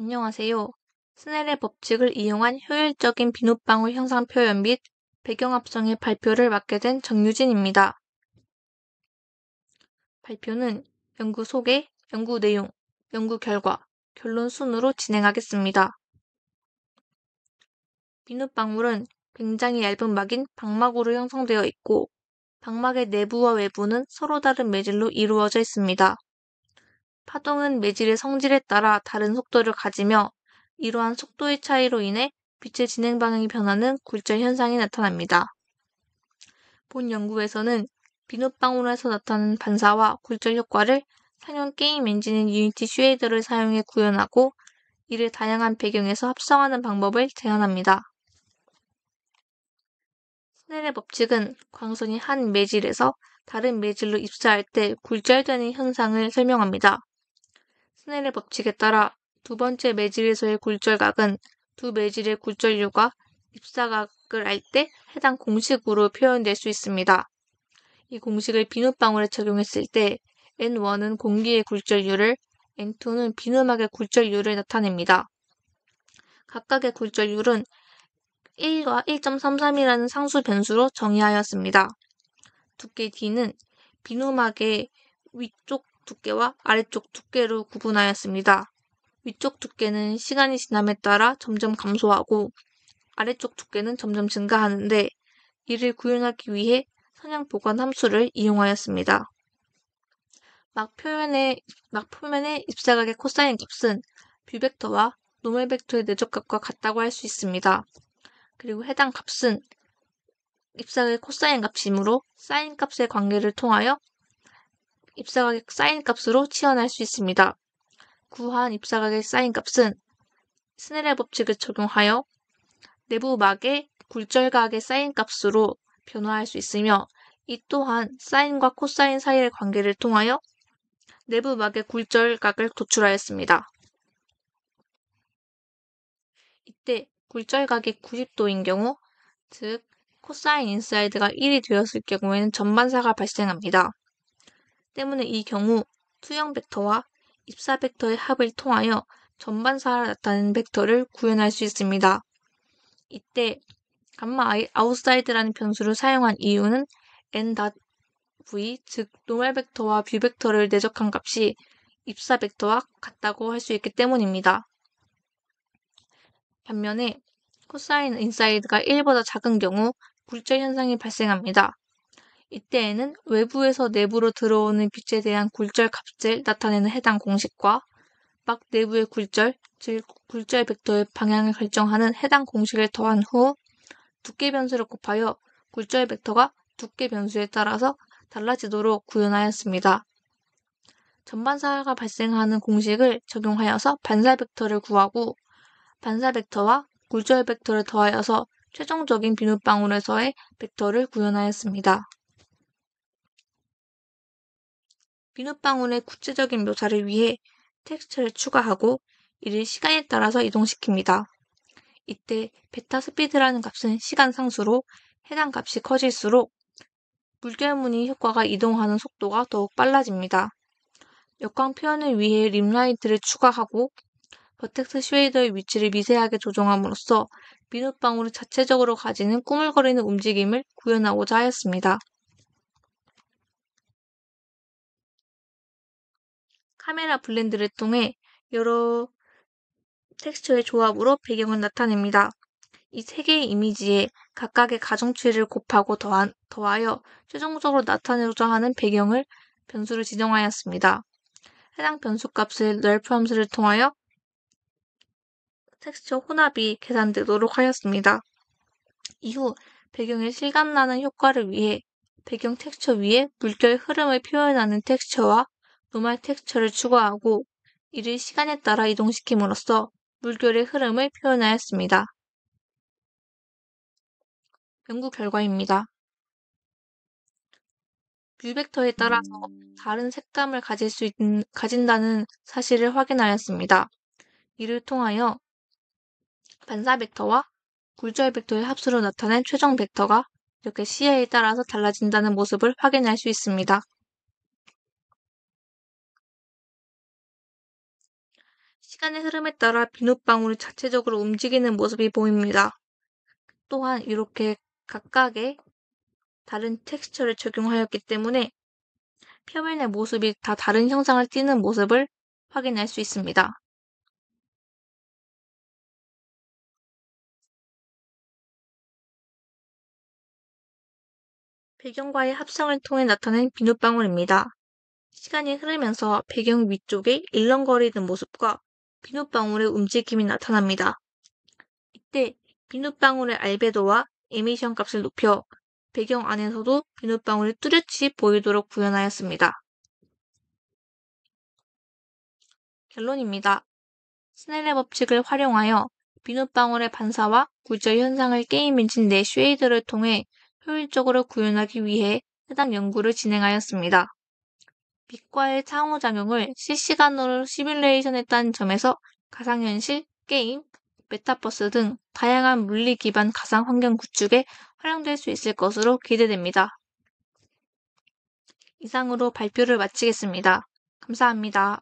안녕하세요. 스넬의 법칙을 이용한 효율적인 비눗방울 형상 표현 및 배경 합성의 발표를 맡게 된 정유진입니다. 발표는 연구 소개, 연구 내용, 연구 결과, 결론 순으로 진행하겠습니다. 비눗방울은 굉장히 얇은 막인 방막으로 형성되어 있고 방막의 내부와 외부는 서로 다른 매질로 이루어져 있습니다. 파동은 매질의 성질에 따라 다른 속도를 가지며 이러한 속도의 차이로 인해 빛의 진행 방향이 변하는 굴절 현상이 나타납니다. 본 연구에서는 비눗방울에서 나타나는 반사와 굴절 효과를 상용 게임 엔진인 유니티 쉐이더를 사용해 구현하고 이를 다양한 배경에서 합성하는 방법을 제안합니다. 스넬의 법칙은 광선이 한 매질에서 다른 매질로 입사할 때 굴절되는 현상을 설명합니다. 스넬의 법칙에 따라 두 번째 매질에서의 굴절각은 두 매질의 굴절류가 입사각을 알 때 해당 공식으로 표현될 수 있습니다. 이 공식을 비눗방울에 적용했을 때 N1은 공기의 굴절류를, N2는 비누막의 굴절류를 나타냅니다. 각각의 굴절률은 1과 1.33이라는 상수 변수로 정의하였습니다. 두께 D는 비누막의 위쪽 두께와 아래쪽 두께로 구분하였습니다. 위쪽 두께는 시간이 지남에 따라 점점 감소하고 아래쪽 두께는 점점 증가하는데 이를 구현하기 위해 선형 보관 함수를 이용하였습니다. 막 표면의 입사각의 코사인 값은 뷰벡터와 노멀 벡터의 내적값과 같다고 할 수 있습니다. 그리고 해당 값은 입사각의 코사인 값이므로 사인 값의 관계를 통하여 입사각의 사인 값으로 치환할 수 있습니다. 구한 입사각의 사인 값은 스넬의 법칙을 적용하여 내부막의 굴절각의 사인 값으로 변화할 수 있으며 이 또한 사인과 코사인 사이의 관계를 통하여 내부막의 굴절각을 도출하였습니다. 이때 굴절각이 90도인 경우, 즉 코사인 인사이드가 1이 되었을 경우에는 전반사가 발생합니다. 때문에 이 경우 투영 벡터와 입사 벡터의 합을 통하여 전반사를 나타내는 벡터를 구현할 수 있습니다. 이때 감마 아웃사이드라는 변수를 사용한 이유는 n.v, 즉 노멀 벡터와 뷰 벡터를 내적한 값이 입사 벡터와 같다고 할 수 있기 때문입니다. 반면에 코사인 인사이드가 1보다 작은 경우 굴절 현상이 발생합니다. 이때에는 외부에서 내부로 들어오는 빛에 대한 굴절 값을 나타내는 해당 공식과 막 내부의 굴절, 즉 굴절 벡터의 방향을 결정하는 해당 공식을 더한 후 두께 변수를 곱하여 굴절 벡터가 두께 변수에 따라서 달라지도록 구현하였습니다. 전반사가 발생하는 공식을 적용하여서 반사 벡터를 구하고 반사 벡터와 굴절 벡터를 더하여서 최종적인 비눗방울에서의 벡터를 구현하였습니다. 비눗방울의 구체적인 묘사를 위해 텍스트를 추가하고 이를 시간에 따라서 이동시킵니다. 이때 베타 스피드라는 값은 시간 상수로 해당 값이 커질수록 물결무늬 효과가 이동하는 속도가 더욱 빨라집니다. 역광 표현을 위해 림라이트를 추가하고 버텍스 쉐이더의 위치를 미세하게 조정함으로써 비눗방울이 자체적으로 가지는 꾸물거리는 움직임을 구현하고자 하였습니다. 카메라 블렌드를 통해 여러 텍스처의 조합으로 배경을 나타냅니다. 이 세 개의 이미지에 각각의 가중치를 곱하고 더하여 최종적으로 나타내고자 하는 배경을 변수를 지정하였습니다. 해당 변수값을 널프 함수를 통하여 텍스처 혼합이 계산되도록 하였습니다. 이후 배경에 실감나는 효과를 위해 배경 텍스처 위에 물결 흐름을 표현하는 텍스처와 노멀 텍스처를 추가하고 이를 시간에 따라 이동시킴으로써 물결의 흐름을 표현하였습니다. 연구 결과입니다. 뷰 벡터에 따라서 다른 색감을 가진다는 사실을 확인하였습니다. 이를 통하여 반사 벡터와 굴절 벡터의 합수로 나타낸 최종 벡터가 이렇게 시야에 따라서 달라진다는 모습을 확인할 수 있습니다. 시간의 흐름에 따라 비눗방울이 자체적으로 움직이는 모습이 보입니다. 또한 이렇게 각각의 다른 텍스처를 적용하였기 때문에 표면의 모습이 다 다른 형상을 띠는 모습을 확인할 수 있습니다. 배경과의 합성을 통해 나타낸 비눗방울입니다. 시간이 흐르면서 배경 위쪽에 일렁거리는 모습과 비눗방울의 움직임이 나타납니다. 이때 비눗방울의 알베도와 에미션 값을 높여 배경 안에서도 비눗방울이 뚜렷이 보이도록 구현하였습니다. 결론입니다. 스넬의 법칙을 활용하여 비눗방울의 반사와 굴절 현상을 게임 엔진 내 쉐이드를 통해 효율적으로 구현하기 위해 해당 연구를 진행하였습니다. 빛과의 상호작용을 실시간으로 시뮬레이션했다는 점에서 가상현실, 게임, 메타버스 등 다양한 물리 기반 가상 환경 구축에 활용될 수 있을 것으로 기대됩니다. 이상으로 발표를 마치겠습니다. 감사합니다.